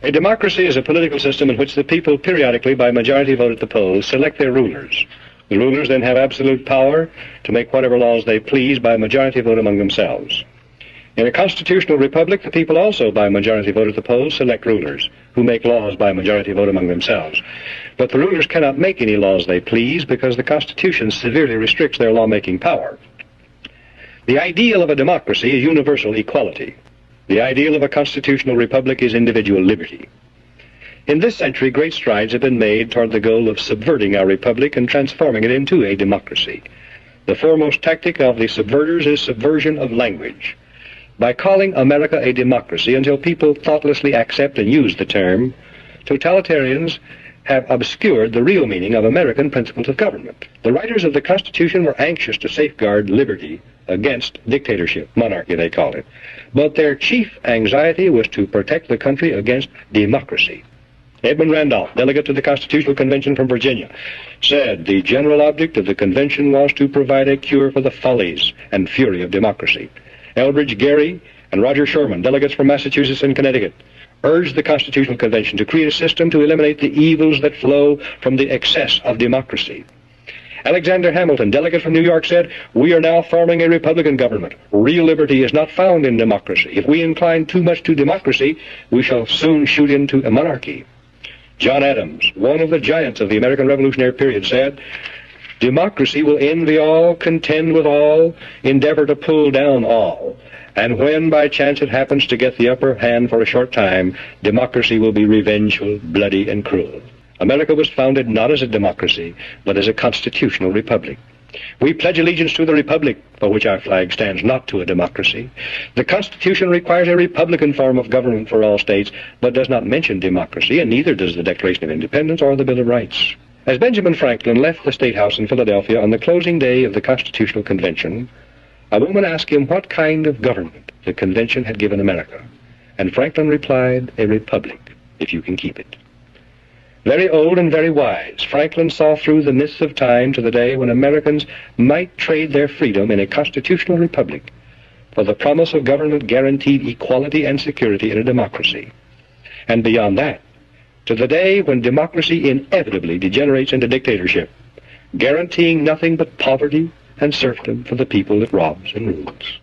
A democracy is a political system in which the people periodically, by majority vote at the polls, select their rulers. The rulers then have absolute power to make whatever laws they please by majority vote among themselves. In a constitutional republic, the people also, by majority vote at the polls, select rulers, who make laws by majority vote among themselves. But the rulers cannot make any laws they please because the Constitution severely restricts their lawmaking power. The ideal of a democracy is universal equality. The ideal of a constitutional republic is individual liberty. In this century, great strides have been made toward the goal of subverting our republic and transforming it into a democracy. The foremost tactic of the subverters is subversion of language. By calling America a democracy until people thoughtlessly accept and use the term, totalitarians have obscured the real meaning of American principles of government. The writers of the Constitution were anxious to safeguard liberty against dictatorship, monarchy they called it. But their chief anxiety was to protect the country against democracy. Edmund Randolph, delegate to the Constitutional Convention from Virginia, said the general object of the convention was to provide a cure for the follies and fury of democracy. Elbridge Gerry and Roger Sherman, delegates from Massachusetts and Connecticut, urged the Constitutional Convention to create a system to eliminate the evils that flow from the excess of democracy. Alexander Hamilton, delegate from New York, said, "We are now forming a Republican government. Real liberty is not found in democracy. If we incline too much to democracy, we shall soon shoot into a monarchy." John Adams, one of the giants of the American Revolutionary period, said, "Democracy will envy all, contend with all, endeavor to pull down all. And when by chance it happens to get the upper hand for a short time, democracy will be revengeful, bloody, and cruel." America was founded not as a democracy, but as a constitutional republic. We pledge allegiance to the republic, for which our flag stands, not to a democracy. The Constitution requires a republican form of government for all states, but does not mention democracy, and neither does the Declaration of Independence or the Bill of Rights. As Benjamin Franklin left the State House in Philadelphia on the closing day of the Constitutional Convention, a woman asked him what kind of government the convention had given America, and Franklin replied, "A republic, if you can keep it." Very old and very wise, Franklin saw through the mists of time to the day when Americans might trade their freedom in a constitutional republic for the promise of government guaranteed equality and security in a democracy. And beyond that, to the day when democracy inevitably degenerates into dictatorship, guaranteeing nothing but poverty and serfdom for the people it robs and rules.